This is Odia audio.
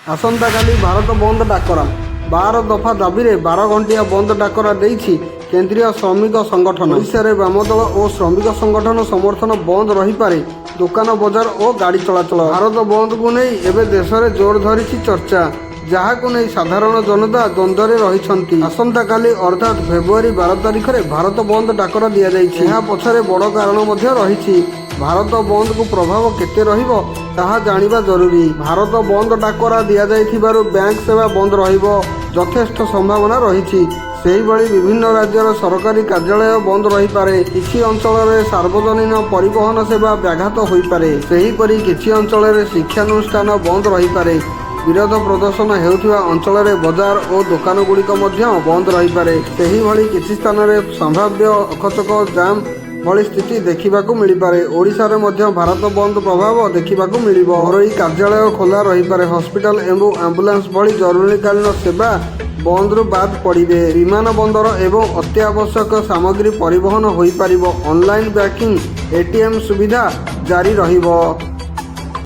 আসন্তকালি ভারত বন্ধ ডাকরা 12 দফা দাবিরে 12 ঘণ্টিয়া বন্ধ ডাকরা দিয়েছি কেন্দ্রীয় শ্রমিক সংগঠন। ওড়িশার বামদল ও শ্রমিক সংগঠন সমর্থন বন্ধ রহিপারে দোকান বজার ও গাড়ি চলাচল। ভারত বন্ধকু নেই এবে দেশে জোর ধরিছি চর্চা, যাহাকু নেই সাধারণ জনতা দ্বন্দ্বরে রহিছন্তি। আসন্তকালি অর্থাৎ ফেব্রুয়ারি 12 তারিখে ভারত বন্ধ ডাকরা দিয়াযাইছি। ଏହା ପଛରେ ବଡ଼ କାରଣ ମଧ୍ୟ ରହିଛି। ଭାରତ ବନ୍ଦକୁ ପ୍ରଭାବ କେତେ ରହିବ ତାହା ଜାଣିବା ଜରୁରୀ। ଭାରତ ବନ୍ଦ ଡାକରା ଦିଆଯାଇଥିବାରୁ ବ୍ୟାଙ୍କ ସେବା ବନ୍ଦ ରହିବ ଯଥେଷ୍ଟ ସମ୍ଭାବନା ରହିଛି। ସେହିଭଳି ବିଭିନ୍ନ ରାଜ୍ୟର ସରକାରୀ କାର୍ଯ୍ୟାଳୟ ବନ୍ଦ ରହିପାରେ। କିଛି ଅଞ୍ଚଳରେ ସାର୍ବଜନୀନ ପରିବହନ ସେବା ବ୍ୟାଘାତ ହୋଇପାରେ। ସେହିପରି କିଛି ଅଞ୍ଚଳରେ ଶିକ୍ଷାନୁଷ୍ଠାନ ବନ୍ଦ ରହିପାରେ। ବିରୋଧ ପ୍ରଦର୍ଶନ ହେଉଥିବା ଅଞ୍ଚଳରେ ବଜାର ଓ ଦୋକାନଗୁଡ଼ିକ ମଧ୍ୟ ବନ୍ଦ ରହିପାରେ। ସେହିଭଳି କିଛି ସ୍ଥାନରେ ସମ୍ଭାବ୍ୟ ଅକଚକ ଜାମ୍ ଭଳି ସ୍ଥିତି ଦେଖିବାକୁ ମିଳିପାରେ। ଓଡ଼ିଶାରେ ମଧ୍ୟ ଭାରତ ବନ୍ଦ ପ୍ରଭାବ ଦେଖିବାକୁ ମିଳିବ। ଘରୋଇ କାର୍ଯ୍ୟାଳୟ ଖୋଲା ରହିପାରେ। ହସ୍ପିଟାଲ ଏବଂ ଆମ୍ବୁଲାନ୍ସ ଭଳି ଜରୁରୀକାଳୀନ ସେବା ବନ୍ଦରୁ ବାଦ ପଡ଼ିବେ। ବିମାନ ବନ୍ଦର ଏବଂ ଅତ୍ୟାବଶ୍ୟକ ସାମଗ୍ରୀ ପରିବହନ ହୋଇପାରିବ। ଅନଲାଇନ୍ ବ୍ୟାଙ୍କିଂ, ଏଟିଏମ୍ ସୁବିଧା ଜାରି ରହିବ।